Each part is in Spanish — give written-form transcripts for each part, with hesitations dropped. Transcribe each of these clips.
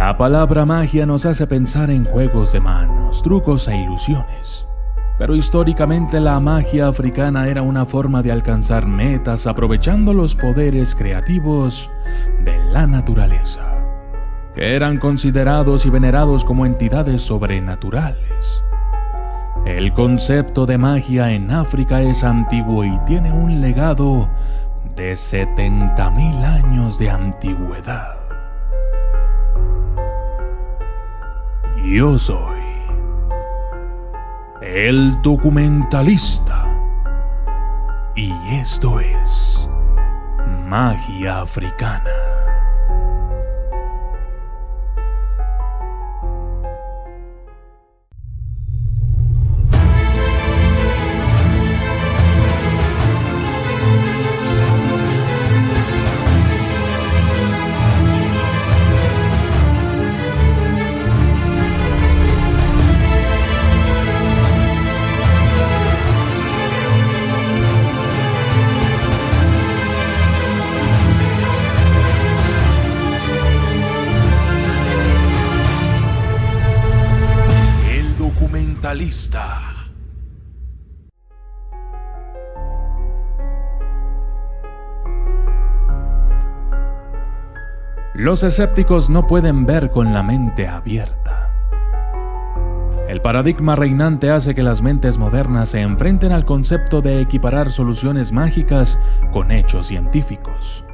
La palabra magia nos hace pensar en juegos de manos, trucos e ilusiones. Pero históricamente la magia africana era una forma de alcanzar metas aprovechando los poderes creativos de la naturaleza, que eran considerados y venerados como entidades sobrenaturales. El concepto de magia en África es antiguo y tiene un legado de 70,000 años de antigüedad. Yo soy el documentalista y esto es Magia Africana. Los escépticos no pueden ver con la mente abierta. El paradigma reinante hace que las mentes modernas se enfrenten al concepto de equiparar soluciones mágicas con hechos científicos.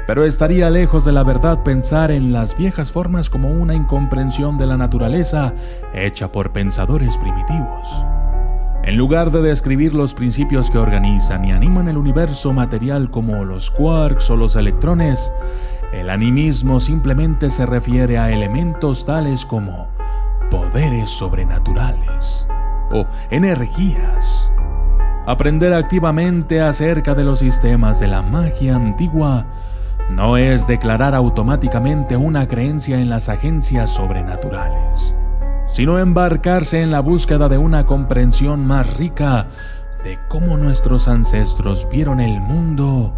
Pero estaría lejos de la verdad pensar en las viejas formas como una incomprensión de la naturaleza hecha por pensadores primitivos. En lugar de describir los principios que organizan y animan el universo material como los quarks o los electrones, el animismo simplemente se refiere a elementos tales como poderes sobrenaturales o energías. Aprender activamente acerca de los sistemas de la magia antigua no es declarar automáticamente una creencia en las agencias sobrenaturales, sino embarcarse en la búsqueda de una comprensión más rica de cómo nuestros ancestros vieron el mundo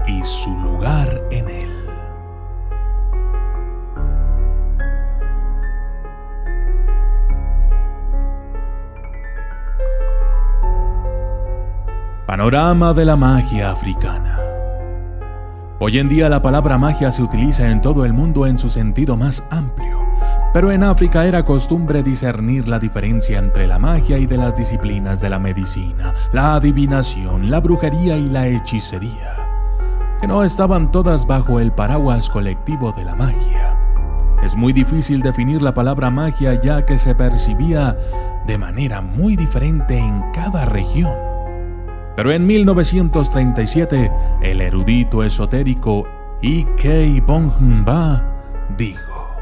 y su lugar en él. Panorama de la magia africana. Hoy en día la palabra magia se utiliza en todo el mundo en su sentido más amplio, pero en África era costumbre discernir la diferencia entre la magia y de las disciplinas de la medicina, la adivinación, la brujería y la hechicería, que no estaban todas bajo el paraguas colectivo de la magia. Es muy difícil definir la palabra magia ya que se percibía de manera muy diferente en cada región. Pero en 1937, el erudito esotérico E.K. Bonhamba dijo: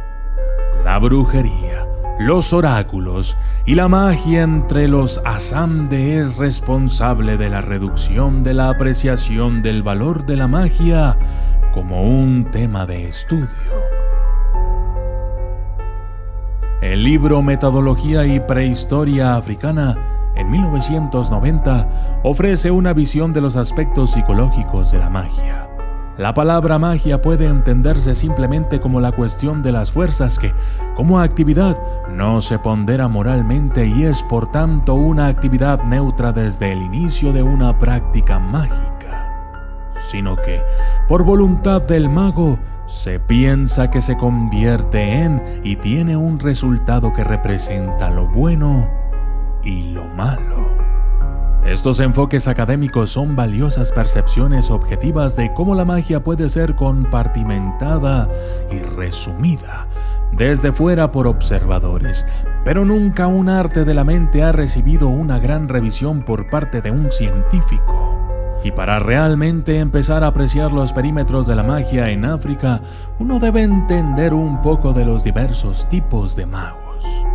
la brujería, los oráculos y la magia entre los Asande es responsable de la reducción de la apreciación del valor de la magia como un tema de estudio. El libro Metodología y Prehistoria Africana, en 1990, ofrece una visión de los aspectos psicológicos de la magia. La palabra magia puede entenderse simplemente como la cuestión de las fuerzas que, como actividad, no se pondera moralmente y es por tanto una actividad neutra desde el inicio de una práctica mágica, sino que, por voluntad del mago, se piensa que se convierte en y tiene un resultado que representa lo bueno y lo malo. Estos enfoques académicos son valiosas percepciones objetivas de cómo la magia puede ser compartimentada y resumida desde fuera por observadores, pero nunca un arte de la mente ha recibido una gran revisión por parte de un científico. Y para realmente empezar a apreciar los perímetros de la magia en África, uno debe entender un poco de los diversos tipos de magos.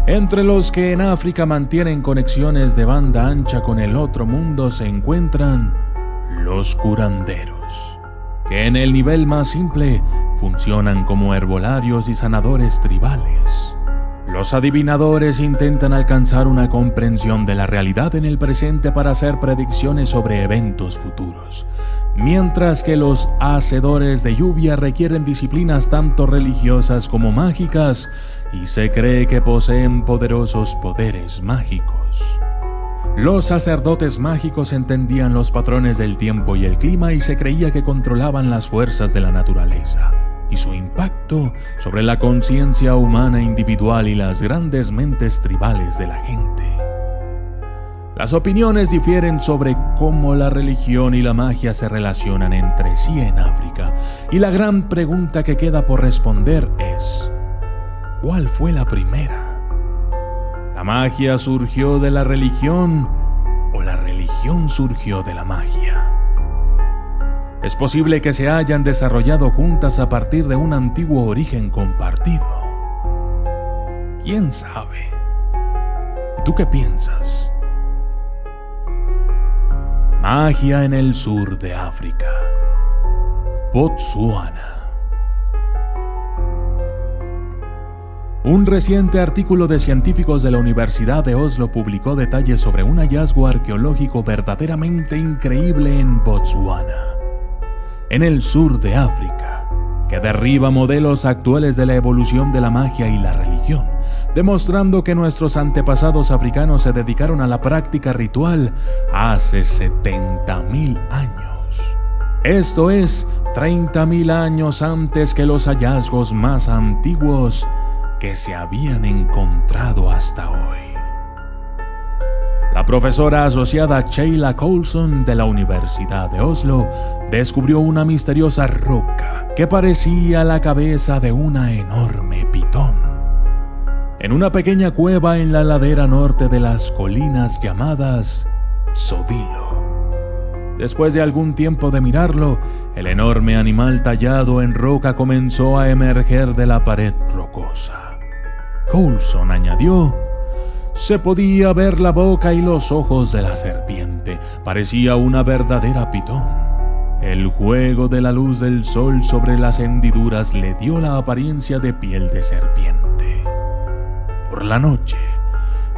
Entre los que en África mantienen conexiones de banda ancha con el otro mundo se encuentran los curanderos, que en el nivel más simple funcionan como herbolarios y sanadores tribales. Los adivinadores intentan alcanzar una comprensión de la realidad en el presente para hacer predicciones sobre eventos futuros, mientras que los hacedores de lluvia requieren disciplinas tanto religiosas como mágicas y se cree que poseen poderosos poderes mágicos. Los sacerdotes mágicos entendían los patrones del tiempo y el clima y se creía que controlaban las fuerzas de la naturaleza y su impacto sobre la conciencia humana individual y las grandes mentes tribales de la gente. Las opiniones difieren sobre cómo la religión y la magia se relacionan entre sí en África, y la gran pregunta que queda por responder es: ¿cuál fue la primera? ¿La magia surgió de la religión o la religión surgió de la magia? Es posible que se hayan desarrollado juntas a partir de un antiguo origen compartido. ¿Quién sabe? ¿Tú qué piensas? Magia en el sur de África. Botsuana. Un reciente artículo de científicos de la Universidad de Oslo publicó detalles sobre un hallazgo arqueológico verdaderamente increíble en Botsuana, en el sur de África, que derriba modelos actuales de la evolución de la magia y la religión, demostrando que nuestros antepasados africanos se dedicaron a la práctica ritual hace 70.000 años. Esto es, 30.000 años antes que los hallazgos más antiguos que se habían encontrado hasta hoy. La profesora asociada Sheila Coulson de la Universidad de Oslo descubrió una misteriosa roca que parecía la cabeza de una enorme pitón en una pequeña cueva en la ladera norte de las colinas llamadas Tsodilo. Después de algún tiempo de mirarlo, el enorme animal tallado en roca comenzó a emerger de la pared rocosa. Coulson añadió: se podía ver la boca y los ojos de la serpiente. Parecía una verdadera pitón. El juego de la luz del sol sobre las hendiduras le dio la apariencia de piel de serpiente. Por la noche,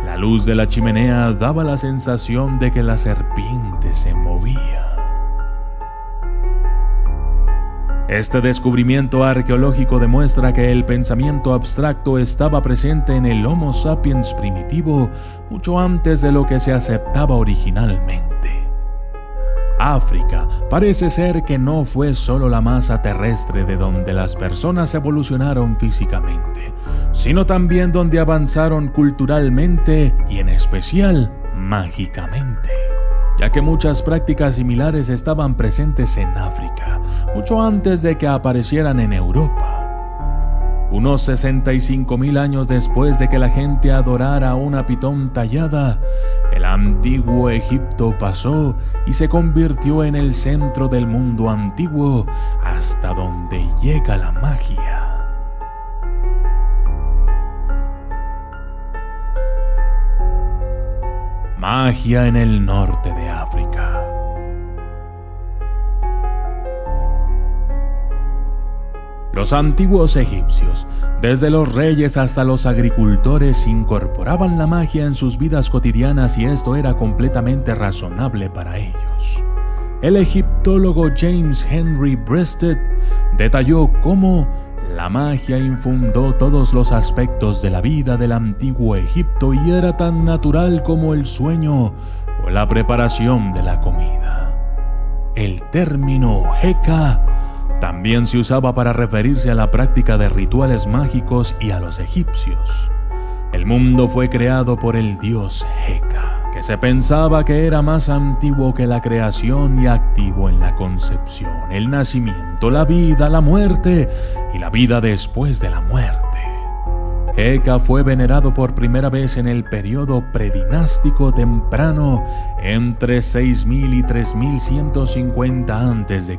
la luz de la chimenea daba la sensación de que la serpiente se movía. Este descubrimiento arqueológico demuestra que el pensamiento abstracto estaba presente en el Homo sapiens primitivo mucho antes de lo que se aceptaba originalmente. África parece ser que no fue solo la masa terrestre de donde las personas evolucionaron físicamente, sino también donde avanzaron culturalmente y en especial mágicamente, ya que muchas prácticas similares estaban presentes en África, mucho antes de que aparecieran en Europa. Unos 65.000 años después de que la gente adorara a una pitón tallada, el antiguo Egipto pasó y se convirtió en el centro del mundo antiguo hasta donde llega la magia. Magia en el norte de África. Los antiguos egipcios, desde los reyes hasta los agricultores, incorporaban la magia en sus vidas cotidianas y esto era completamente razonable para ellos. El egiptólogo James Henry Breasted detalló cómo la magia infundó todos los aspectos de la vida del antiguo Egipto y era tan natural como el sueño o la preparación de la comida. El término Heka también se usaba para referirse a la práctica de rituales mágicos y a los egipcios. El mundo fue creado por el dios Heka, que se pensaba que era más antiguo que la creación y activo en la concepción, el nacimiento, la vida, la muerte y la vida después de la muerte. Heka fue venerado por primera vez en el periodo predinástico temprano entre 6000 y 3150 a.C.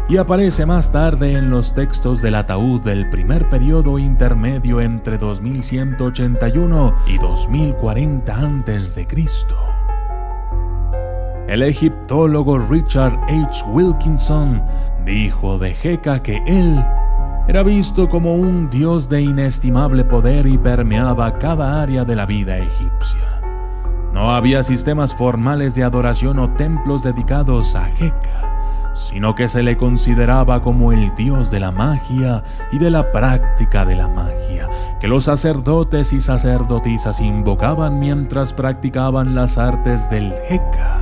y aparece más tarde en los textos del ataúd del primer periodo intermedio entre 2181 y 2040 a.C. El egiptólogo Richard H. Wilkinson dijo de Heka que él Era visto como un dios de inestimable poder y permeaba cada área de la vida egipcia. No había sistemas formales de adoración o templos dedicados a Heka, sino que se le consideraba como el dios de la magia y de la práctica de la magia, que los sacerdotes y sacerdotisas invocaban mientras practicaban las artes del Heka.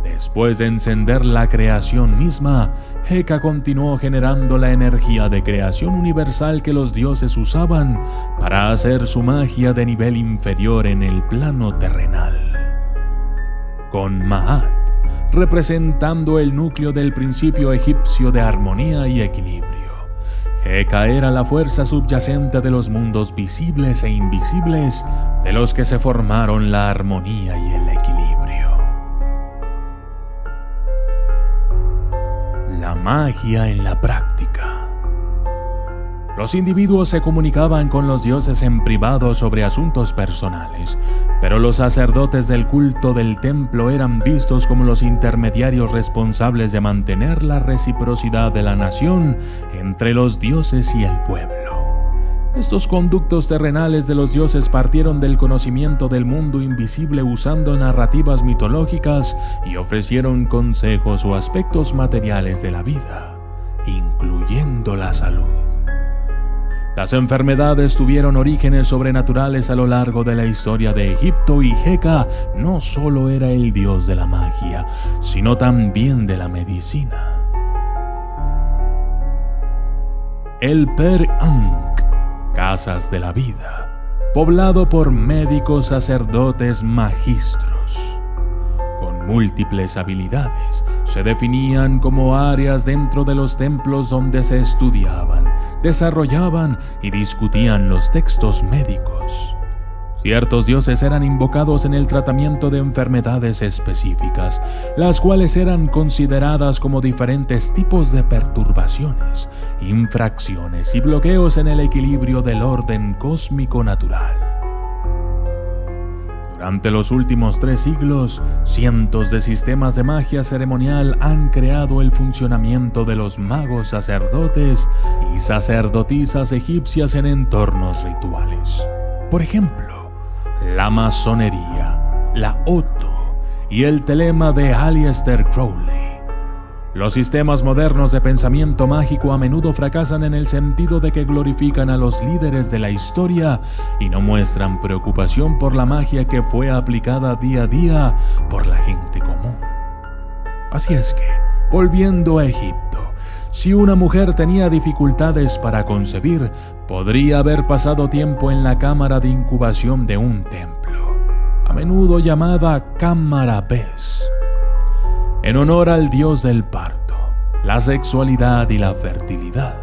Después de encender la creación misma, Heka continuó generando la energía de creación universal que los dioses usaban para hacer su magia de nivel inferior en el plano terrenal. Con Ma'at representando el núcleo del principio egipcio de armonía y equilibrio. Heka era la fuerza subyacente de los mundos visibles e invisibles de los que se formaron la armonía y el equilibrio. La magia en la práctica. Los individuos se comunicaban con los dioses en privado sobre asuntos personales, pero los sacerdotes del culto del templo eran vistos como los intermediarios responsables de mantener la reciprocidad de la nación entre los dioses y el pueblo. Estos conductos terrenales de los dioses partieron del conocimiento del mundo invisible usando narrativas mitológicas y ofrecieron consejos o aspectos materiales de la vida, incluyendo la salud. Las enfermedades tuvieron orígenes sobrenaturales a lo largo de la historia de Egipto y Heka no solo era el dios de la magia, sino también de la medicina. El Per-Ankh, Casas de la Vida, poblado por médicos, sacerdotes, magistros. Con múltiples habilidades, se definían como áreas dentro de los templos donde se estudiaban, desarrollaban y discutían los textos médicos. Ciertos dioses eran invocados en el tratamiento de enfermedades específicas, las cuales eran consideradas como diferentes tipos de perturbaciones, infracciones y bloqueos en el equilibrio del orden cósmico natural. Durante los últimos 3 siglos, cientos de sistemas de magia ceremonial han creado el funcionamiento de los magos sacerdotes y sacerdotisas egipcias en entornos rituales. Por ejemplo, la masonería, la Oto y el telema de Aleister Crowley. Los sistemas modernos de pensamiento mágico a menudo fracasan en el sentido de que glorifican a los líderes de la historia y no muestran preocupación por la magia que fue aplicada día a día por la gente común. Así es que, volviendo a Egipto, si una mujer tenía dificultades para concebir, podría haber pasado tiempo en la cámara de incubación de un templo, a menudo llamada Cámara Bes, en honor al dios del parto, la sexualidad y la fertilidad.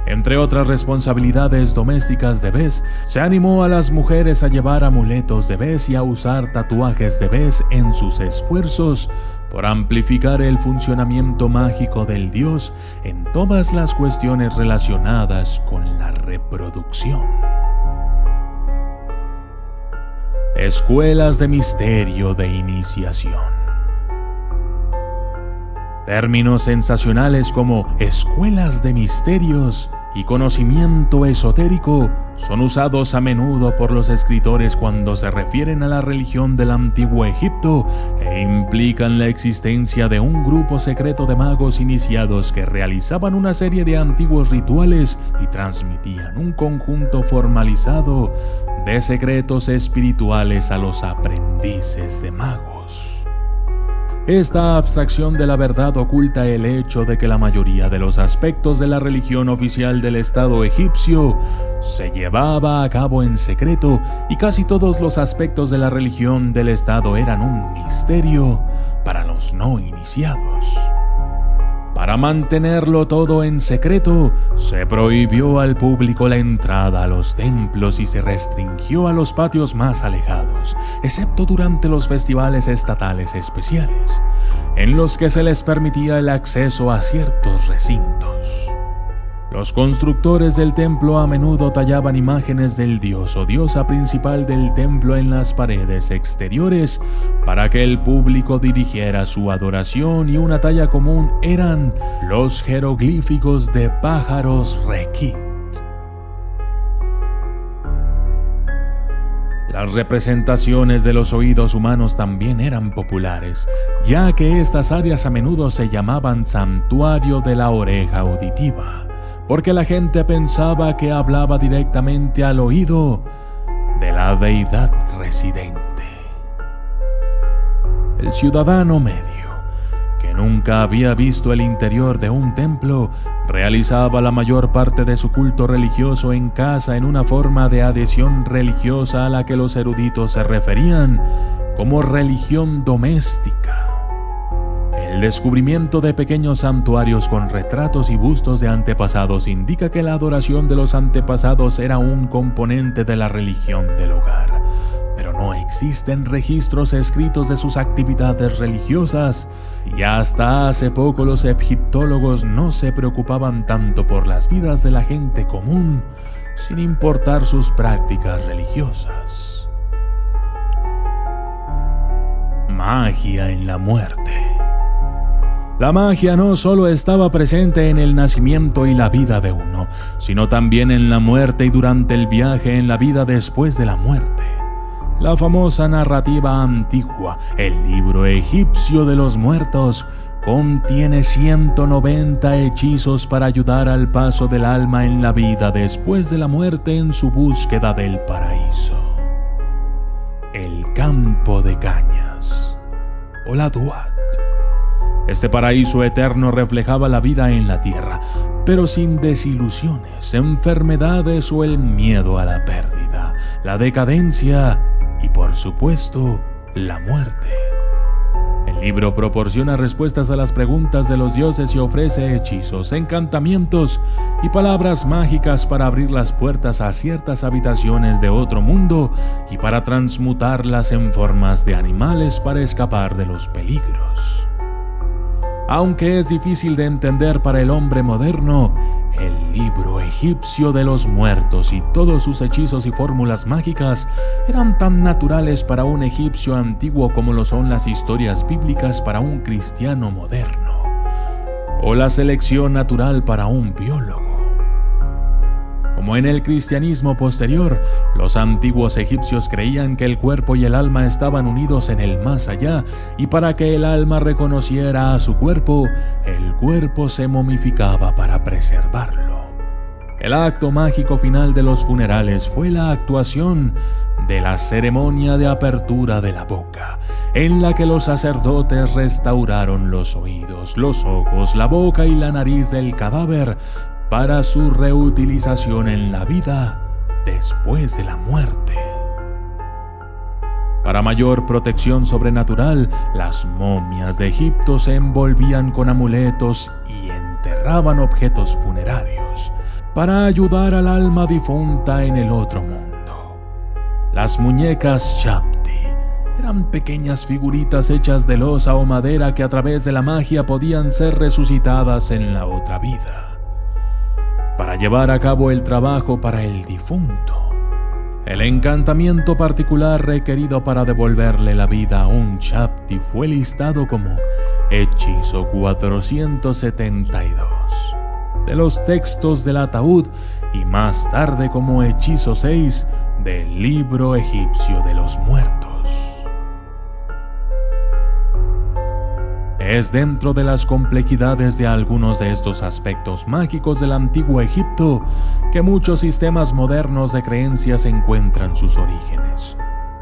Entre otras responsabilidades domésticas de Bes, se animó a las mujeres a llevar amuletos de Bes y a usar tatuajes de Bes en sus esfuerzos por amplificar el funcionamiento mágico del dios en todas las cuestiones relacionadas con la reproducción. Escuelas de misterio de iniciación. Términos sensacionales como escuelas de misterios y conocimiento esotérico son usados a menudo por los escritores cuando se refieren a la religión del antiguo Egipto e implican la existencia de un grupo secreto de magos iniciados que realizaban una serie de antiguos rituales y transmitían un conjunto formalizado de secretos espirituales a los aprendices de magos. Esta abstracción de la verdad oculta el hecho de que la mayoría de los aspectos de la religión oficial del Estado egipcio se llevaba a cabo en secreto y casi todos los aspectos de la religión del Estado eran un misterio para los no iniciados. Para mantenerlo todo en secreto, se prohibió al público la entrada a los templos y se restringió a los patios más alejados, excepto durante los festivales estatales especiales, en los que se les permitía el acceso a ciertos recintos. Los constructores del templo a menudo tallaban imágenes del dios o diosa principal del templo en las paredes exteriores para que el público dirigiera su adoración, y una talla común eran los jeroglíficos de pájaros requint. Las representaciones de los oídos humanos también eran populares, ya que estas áreas a menudo se llamaban santuario de la oreja auditiva, porque la gente pensaba que hablaba directamente al oído de la deidad residente. El ciudadano medio, que nunca había visto el interior de un templo, realizaba la mayor parte de su culto religioso en casa en una forma de adhesión religiosa a la que los eruditos se referían como religión doméstica. El descubrimiento de pequeños santuarios con retratos y bustos de antepasados indica que la adoración de los antepasados era un componente de la religión del hogar, pero no existen registros escritos de sus actividades religiosas, y hasta hace poco los egiptólogos no se preocupaban tanto por las vidas de la gente común, sin importar sus prácticas religiosas. Magia en la muerte. La magia no solo estaba presente en el nacimiento y la vida de uno, sino también en la muerte y durante el viaje en la vida después de la muerte. La famosa narrativa antigua, el libro egipcio de los muertos, contiene 190 hechizos para ayudar al paso del alma en la vida después de la muerte en su búsqueda del paraíso. El campo de cañas, o la Duat. Este paraíso eterno reflejaba la vida en la tierra, pero sin desilusiones, enfermedades o el miedo a la pérdida, la decadencia y, por supuesto, la muerte. El libro proporciona respuestas a las preguntas de los dioses y ofrece hechizos, encantamientos y palabras mágicas para abrir las puertas a ciertas habitaciones de otro mundo y para transmutarlas en formas de animales para escapar de los peligros. Aunque es difícil de entender para el hombre moderno, el libro egipcio de los muertos y todos sus hechizos y fórmulas mágicas eran tan naturales para un egipcio antiguo como lo son las historias bíblicas para un cristiano moderno, o la selección natural para un biólogo. Como en el cristianismo posterior, los antiguos egipcios creían que el cuerpo y el alma estaban unidos en el más allá, y para que el alma reconociera a su cuerpo, el cuerpo se momificaba para preservarlo. El acto mágico final de los funerales fue la actuación de la ceremonia de apertura de la boca, en la que los sacerdotes restauraron los oídos, los ojos, la boca y la nariz del cadáver para su reutilización en la vida después de la muerte. Para mayor protección sobrenatural, las momias de Egipto se envolvían con amuletos y enterraban objetos funerarios para ayudar al alma difunta en el otro mundo. Las muñecas Shapti eran pequeñas figuritas hechas de losa o madera que a través de la magia podían ser resucitadas en la otra vida, para llevar a cabo el trabajo para el difunto. El encantamiento particular requerido para devolverle la vida a un Shapti fue listado como hechizo 472 de los textos del ataúd y más tarde como hechizo 6 del libro egipcio de los muertos. Es dentro de las complejidades de algunos de estos aspectos mágicos del antiguo Egipto que muchos sistemas modernos de creencias encuentran sus orígenes.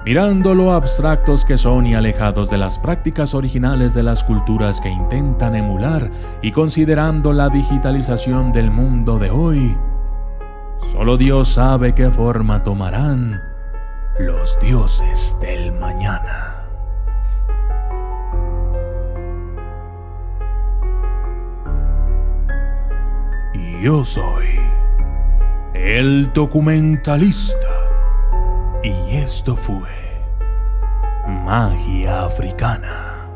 Mirando lo abstractos que son y alejados de las prácticas originales de las culturas que intentan emular, y considerando la digitalización del mundo de hoy, solo Dios sabe qué forma tomarán los dioses del mañana. Yo soy el documentalista y esto fue Magia Africana.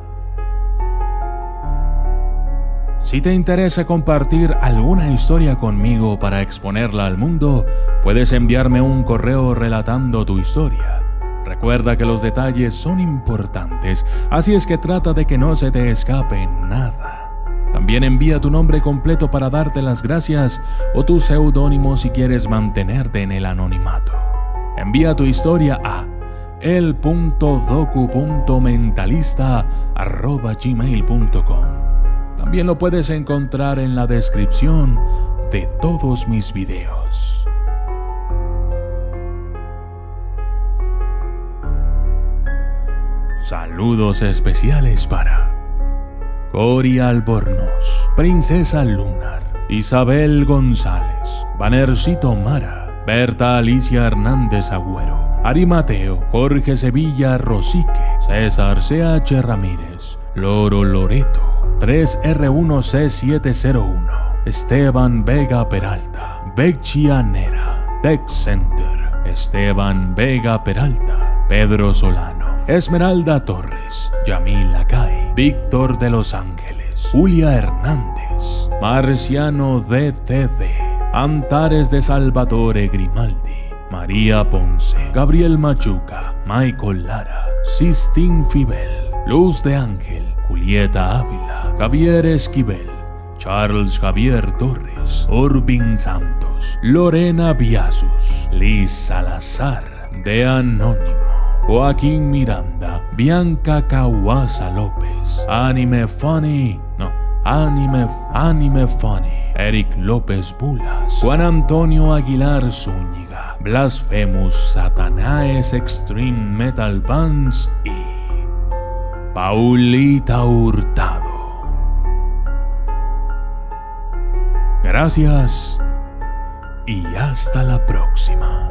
Si te interesa compartir alguna historia conmigo para exponerla al mundo, puedes enviarme un correo relatando tu historia. Recuerda que los detalles son importantes, así es que trata de que no se te escape nada. También envía tu nombre completo para darte las gracias o tu seudónimo si quieres mantenerte en el anonimato. Envía tu historia a el.docu.mentalista@gmail.com. También lo puedes encontrar en la descripción de todos mis videos. Saludos especiales para Cori Albornoz, Princesa Lunar, Isabel González, Vanercito Mara, Berta Alicia Hernández Agüero, Ari Mateo, Jorge Sevilla Rosique, César CH Ramírez, Loro Loreto, 3R1C701, Esteban Vega Peralta, Becchia Nera, Tech Center, Esteban Vega Peralta, Pedro Solano, Esmeralda Torres, Yamila Cay, Víctor de Los Ángeles, Julia Hernández, Marciano DTV, Antares de Salvatore Grimaldi, María Ponce, Gabriel Machuca, Michael Lara, Sistín Fibel, Luz de Ángel, Julieta Ávila, Javier Esquivel, Charles Javier Torres, Orbin Santos, Lorena Viasus, Liz Salazar, De Anónimo, Joaquín Miranda, Bianca Cahuasa López, Anime Funny, Eric López Bulas, Juan Antonio Aguilar Zúñiga, Blasphemous Satanaes Extreme Metal Bands y Paulita Hurtado. Gracias y hasta la próxima.